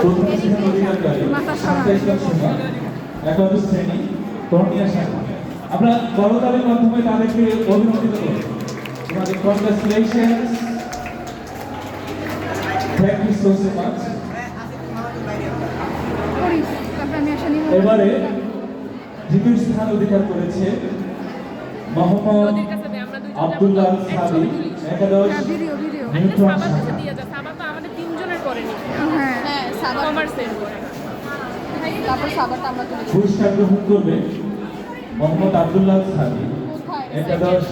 প্রথম স্থান অধিকারী একাদশ শ্রেণী করণীয় শাখা। আমরা করতালির মাধ্যমে তাদেরকে অভিনন্দিত করি। তোমাদের congratulations, thank you so much. এবারে দ্বিতীয় স্থান অধিকার করেছে মোহাম্মদ আব্দুল্লাহ সাবিক, একাদশ নিউট্রন শাখা। পুরস্কার গ্রহণ করবে মোহাম্মদ আব্দুল্লাহ সাবিক, একাদশ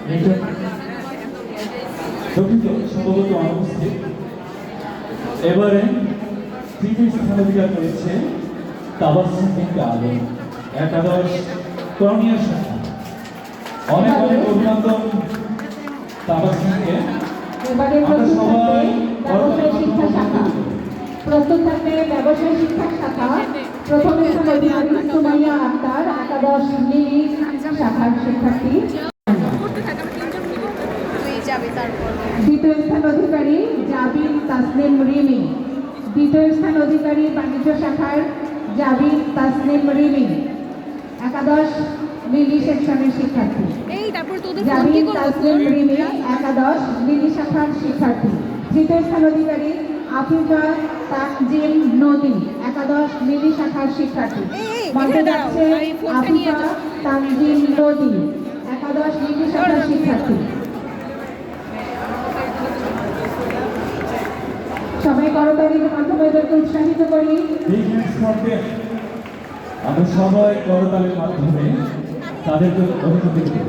নিউট্রন। দুঃখিত, সম্ভবত অনুপস্থিত। এবারে তৃতীয় স্থান অধিকার করেছে তাবাসসুম বিনতে আলম, একাদশ করণীয় শাখা। অনেক অনেক অভিনন্দন তাবাসসুমকে। আমরা সবাই ব্যবসায় শিক্ষা শাখা প্রস্তুত থাকবে। ব্যবসায় শিক্ষা শাখা প্রথম স্থান অধিকারী সুমাইয়া আক্তার, একাদশ লিলি শাখার শিক্ষার্থী। দ্বিতীয় স্থান অধিকারী জাবিন তাসনিম রিমি, দ্বিতীয় স্থান অধিকারী বাণিজ্য শাখার জাবিন তাসনিম রিমি, একাদশ লিলি সেকশনের শিক্ষার্থী। জাবিন তাসনিম রিমি, একাদশ লিলি শাখার শিক্ষার্থী। তৃতীয় স্থান অধিকারী আফিফা তানজিম নদী, একাদশ লিলি শাখার শিক্ষার্থী। মঞ্চে যাচ্ছে আফিফা তানজিম নদী, একাদশ লিলি শাখার শিক্ষার্থী। সবাই করতালির মাধ্যমে এদেরকে উৎসাহিত করি। আমরা সবাই করতালির মাধ্যমে তাদেরকে অভিনন্দন করি।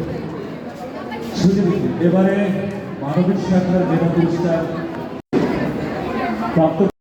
এবারে মানবিক শাখার মেধা পুরস্কার প্রাপ্ত